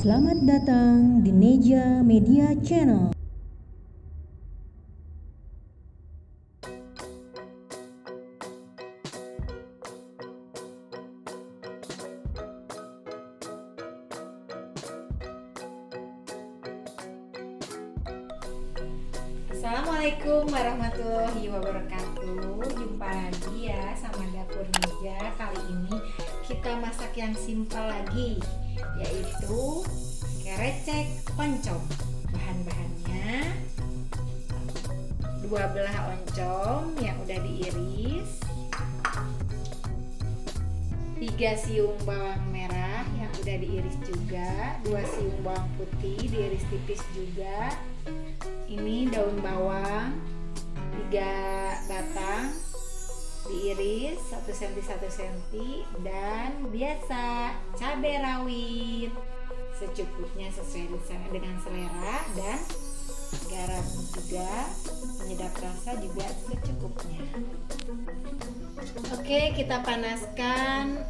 Selamat datang di Neja Media Channel. Assalamualaikum warahmatullahi wabarakatuh. Jumpa lagi ya sama Dapur Neja. Kali ini kita masak yang simpel lagi, yaitu kerecek oncom. Bahan-bahannya 2 belah oncom yang udah diiris, 3 siung bawang merah yang udah diiris juga, 2 siung bawang putih diiris tipis juga. Ini daun bawang 3 batang diiris 1 cm 1 cm, dan biasa cabai rawit secukupnya sesuai dengan selera, dan garam juga, penyedap rasa juga secukupnya. Oke, kita panaskan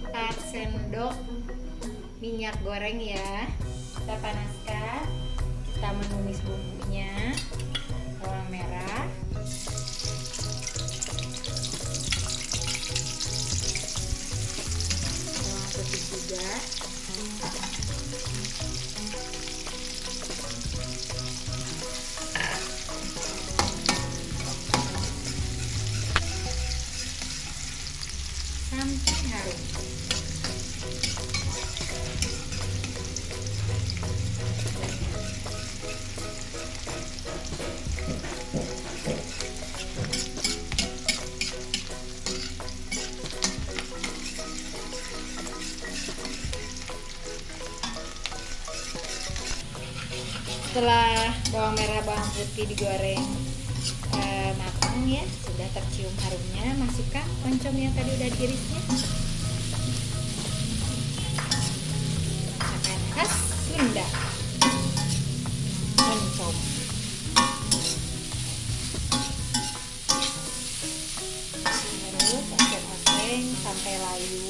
4 sendok minyak goreng ya. Kita panaskan, kita menumis bumbunya. Bawang merah, bawang putih juga, sampai harum. Setelah bawang merah bawang putih digoreng matang ya, sudah tercium harumnya, masukkan oncom yang tadi udah diirisnya. Masakan khas Sunda, oncom. Terus oseng-oseng sampai layu.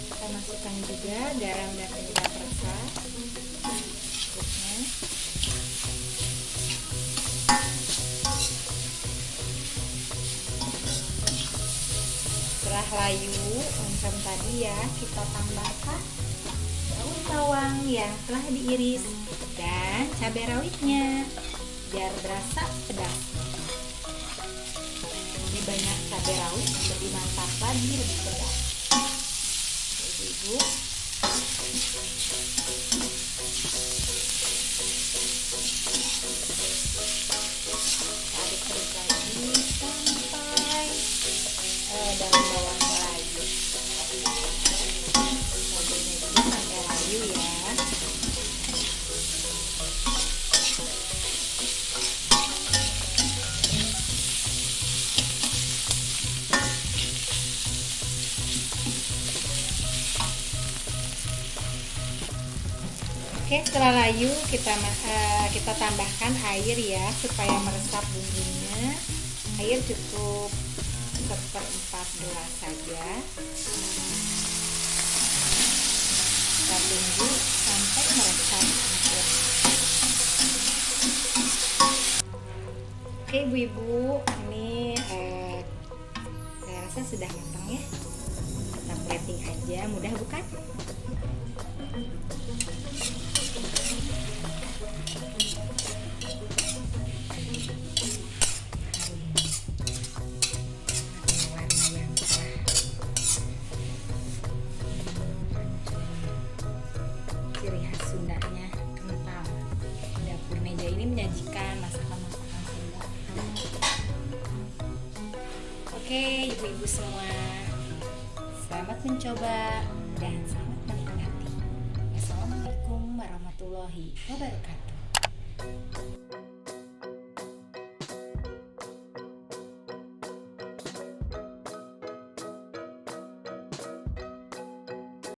Kita masukkan juga garam dan penyedap rasa secukupnya. Setelah layu oncom tadi ya, kita tambahkan daun bawang yang telah diiris dan cabai rawitnya biar berasa pedas. Lebih banyak cabai rawit lebih mantap lagi, lebih pedas. Ibu, aduk terus lagi sampai daun bawangnya layu. Cabainya juga sampai layu ya. Oke, setelah layu kita tambahkan air ya supaya meresap bumbunya. Air cukup 1/4 gelas saja. Kita tunggu sampai meresap air. Oke ibu-ibu, ini saya rasa sudah matang ya. Kita plating aja, mudah bukan? Ciri khas Sundanya kental. Dapur Neja ini menyajikan masakan-masakan Sunda. Oke, ibu-ibu semua, selamat mencoba dan selamat menikmati. Wassalamualaikum warahmatullahi wabarakatuh.